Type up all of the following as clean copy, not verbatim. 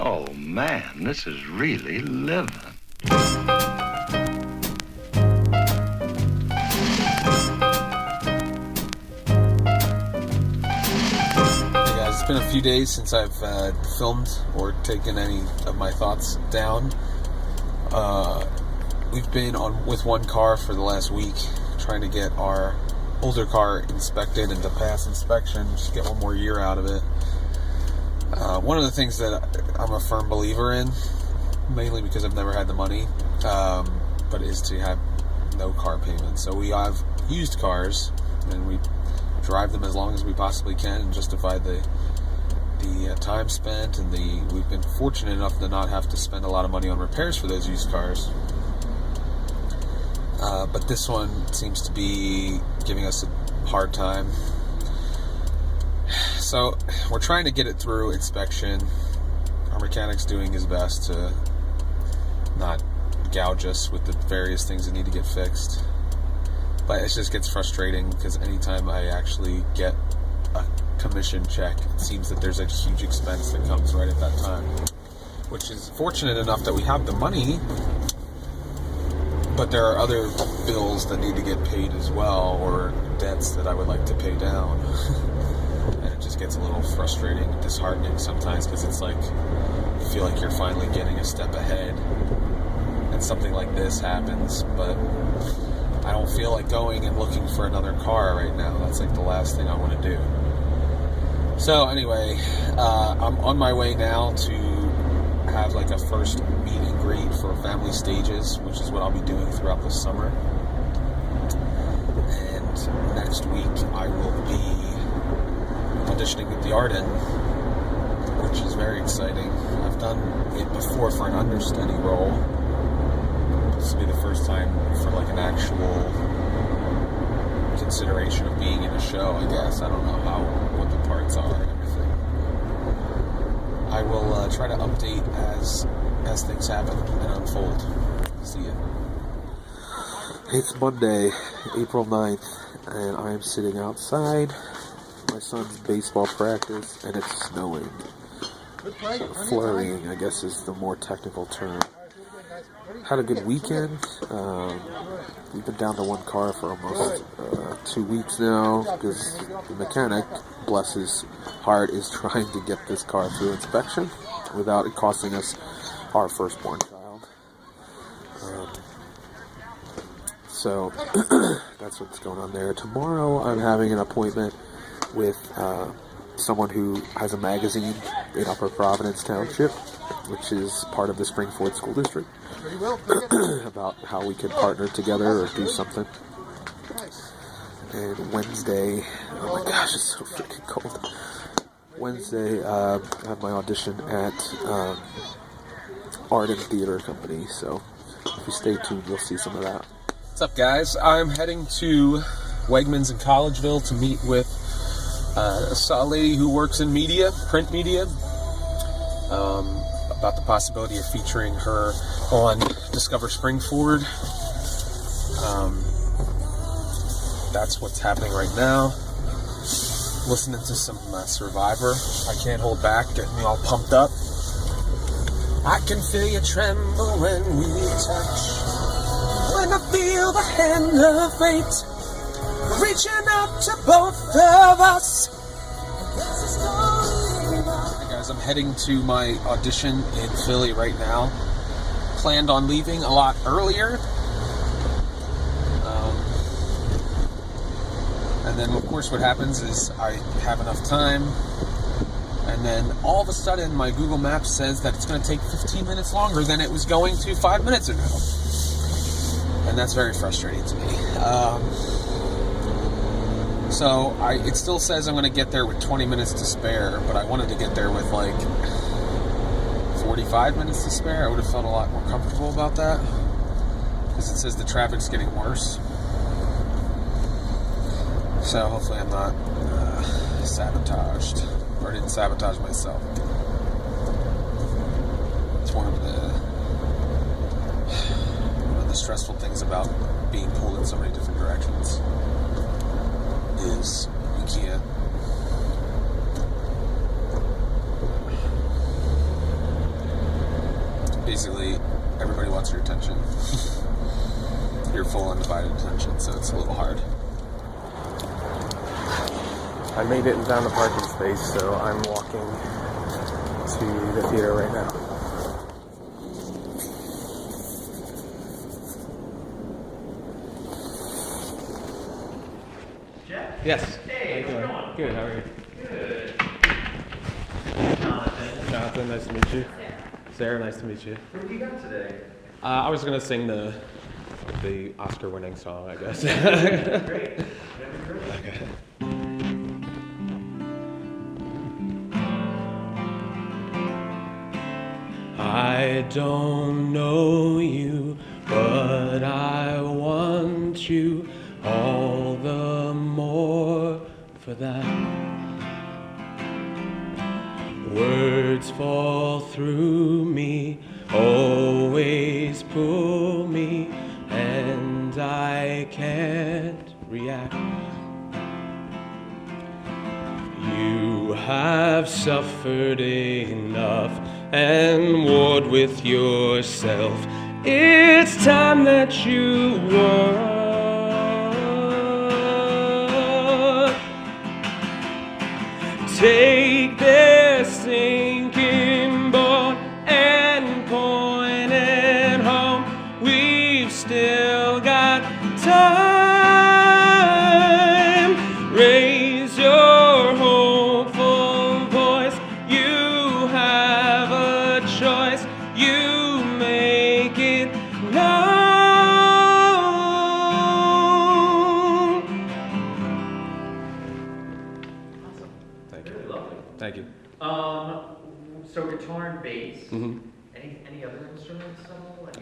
Oh, man, this is really living. Hey guys, it's been a few days since I've filmed or taken any of my thoughts down. We've been on with one car for the last week, trying to get our older car inspected and to pass inspection, just get one more year out of it. One of the things that I'm a firm believer in, mainly because I've never had the money, but is to have no car payment. So we have used cars, and we drive them as long as we possibly can and justify the time spent, and we've been fortunate enough to not have to spend a lot of money on repairs for those used cars. But this one seems to be giving us a hard time. So we're trying to get it through inspection. Our mechanic's doing his best to not gouge us with the various things that need to get fixed. But it just gets frustrating because anytime I actually get a commission check, it seems that there's a huge expense that comes right at that time. Which is fortunate enough that we have the money, but there are other bills that need to get paid as well, or debts that I would like to pay down. And it just gets a little frustrating and disheartening sometimes, because it's like you feel like you're finally getting a step ahead and something like this happens, but I don't feel like going and looking for another car right now. That's like the last thing I want to do. So anyway, I'm on my way now to have like a first meet and greet for Family Stages, which is what I'll be doing throughout the summer. And next week I will be auditioning with the Arden, which is very exciting. I've done it before for an understudy role. This will be the first time for like an actual consideration of being in a show, I guess. I don't know what the parts are and everything. I will try to update as things happen and unfold. See ya. It's Monday, April 9th, and I am sitting outside my son's baseball practice, and it's snowing. Flurrying, I guess, is the more technical term. Had a good weekend. We've been down to one car for almost 2 weeks now, because the mechanic, bless his heart, is trying to get this car through inspection without it costing us our firstborn child. So that's what's going on there. Tomorrow I'm having an appointment with someone who has a magazine in Upper Providence Township, which is part of the Springford School District, about how we could partner together or do something. And Wednesday, oh my gosh, it's so freaking cold. Wednesday, I have my audition at Arden Theatre company, so if you stay tuned, you'll see some of that. What's up, guys? I'm heading to Wegmans in Collegeville to meet with a lady who works in media, print media, about the possibility of featuring her on Discover Springford. That's what's happening right now. Listening to some Survivor. I can't hold back, getting me all pumped up. I can feel you tremble when we touch, when I feel the hand of fate reaching out to both of us. Hey guys, I'm heading to my audition in Philly right now. Planned on leaving a lot earlier. And then, of course, what happens is I have enough time, and then all of a sudden my Google Maps says that it's going to take 15 minutes longer than it was going to 5 minutes ago. And that's very frustrating to me. So it still says I'm going to get there with 20 minutes to spare, but I wanted to get there with like 45 minutes to spare. I would have felt a lot more comfortable about that, because it says the traffic's getting worse. So hopefully I'm not sabotaged, or didn't sabotage myself. It's one of the stressful things about being pulled in so many different directions is you can't basically everybody wants your attention. Your full undivided attention, so it's a little hard. I made it and found a parking space, so I'm walking to the theater right now. Jeff? Yes. Hey, how's it going? Good, how are you? Good. Jonathan. Nice to meet you. Sarah, nice to meet you. What have you got today? I was gonna sing the Oscar-winning song, I guess. Great. That'd be great. Okay. I don't know you, but I want you all the more for that. Words fall through me, always pull me, and I can't react. You have suffered enough and warred with yourself. It's time that you won. Take their sinking boat and point it home. We've still got time. Raise your hopeful voice. You have a choice. You make it known. Awesome. Thank you. Really lovely. Thank you. So guitar and bass. Mm-hmm. Any other instruments at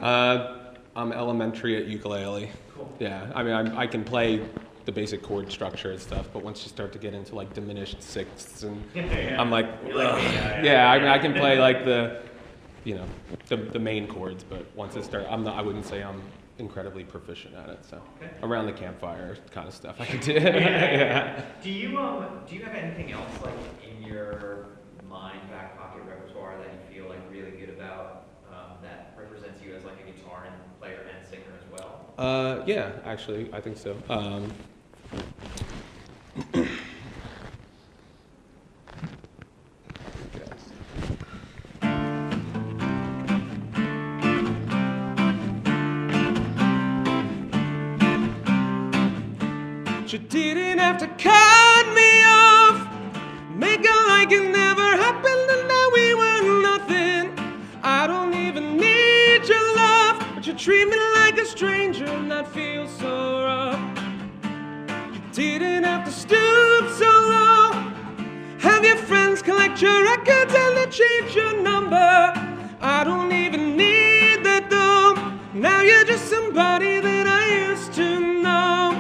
all? I'm elementary at ukulele. Cool. Yeah, I mean, I can play the basic chord structure and stuff, but once you start to get into like diminished sixths and Yeah. I'm like, You're like, ugh. yeah. I mean, I can play like the main chords, but once it starts, I wouldn't say I'm incredibly proficient at it. So Okay. around the campfire kind of stuff I can do. Yeah. Do you have anything else like in your mind, back pocket repertoire that you feel like really good about that represents you as like a guitar and player and singer as well? Yeah, actually, I think so. You didn't have to cut me off, make it like it never happened and that we were nothing. I don't even need your love, but you treat me like a stranger and that feels so rough. You didn't have to stoop so low, have your friends collect your records and then change your number. I don't even need that though, now you're just somebody that I used to know.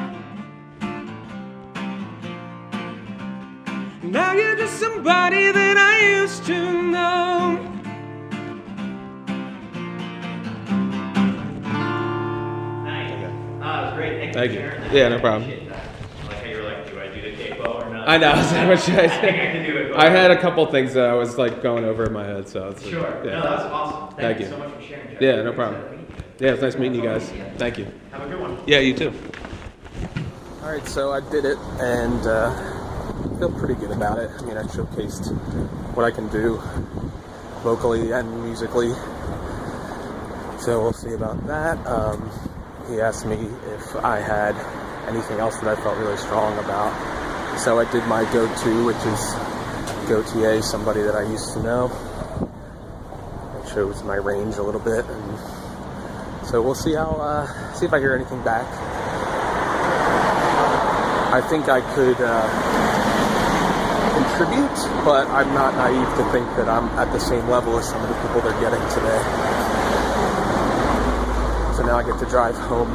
Now you're just somebody that I used to know. Nice. That was great. Thank for you. sharing that. Yeah, no I problem. appreciate that. Like how you were like, do I do the capo or not? I know. So much I think I can do it. I had a couple things that I was like going over in my head, so it's Sure. Yeah. No, that's awesome. Thank Thank you you. so much for sharing, Jeff. Yeah, no problem. Yeah, it's nice meeting you guys. Thank you. Have a good one. Yeah, you too. All right, so I did it and feel pretty good about it. I mean, I showcased what I can do vocally and musically. So we'll see about that. He asked me if I had anything else that I felt really strong about. So I did my go-to, which is GoTA, somebody that I used to know. It shows my range a little bit, and so we'll see see if I hear anything back. I think I could contribute, but I'm not naive to think that I'm at the same level as some of the people they're getting today. So now I get to drive home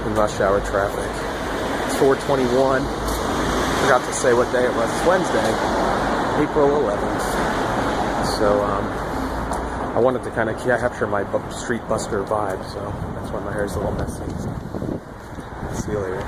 in rush hour traffic. It's 4:21. Forgot to say what day it was. It's Wednesday, April 11th. So I wanted to kind of capture my street buster vibe, so that's why my hair's a little messy. So, see you later.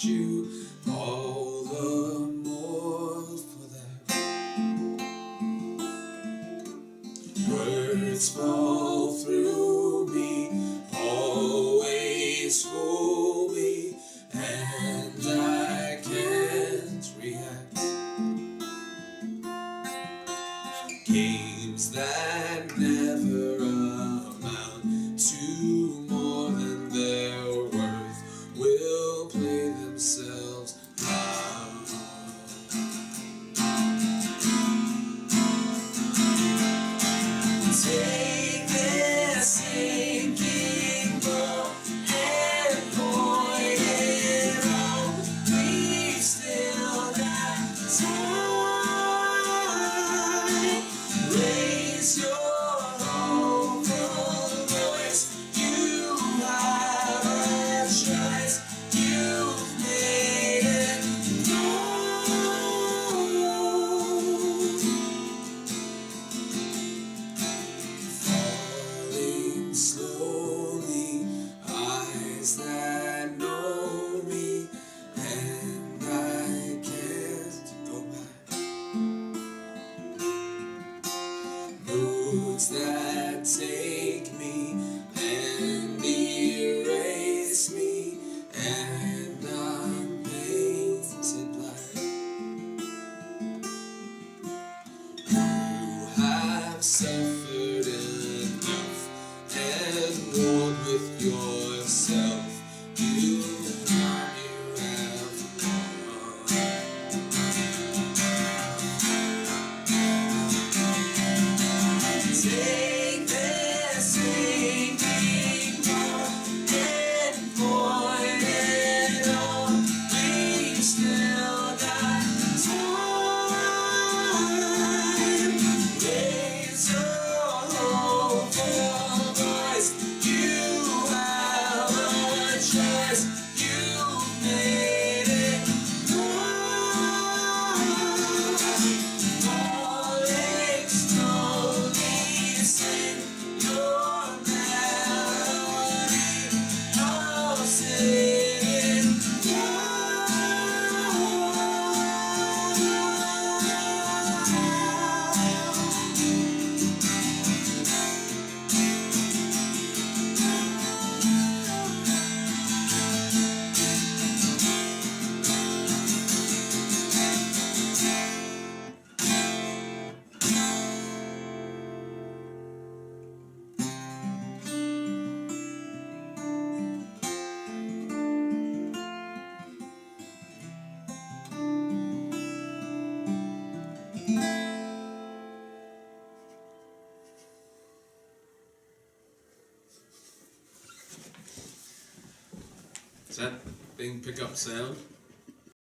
want you all the more for that. Words fall through me, always fool me, and I can't react. Games that never amount to more than their worth will play themselves out. Take this sinking boat and point it on. We've still got time. Raise your hopeful voice. You have a choice. You've made it known. Falling slowly, eyes that know me, and I can't go back. Moods that take me and erase me, and I'm painted black. You have suffered enough and warred with yourself. You have won. Take this sinking boat and point it on. We've still got time. Raise your hopeful voice. You have a choice. You've made it known. Falling slowly, sing your melody. I'll sing it Is that thing pick up sound?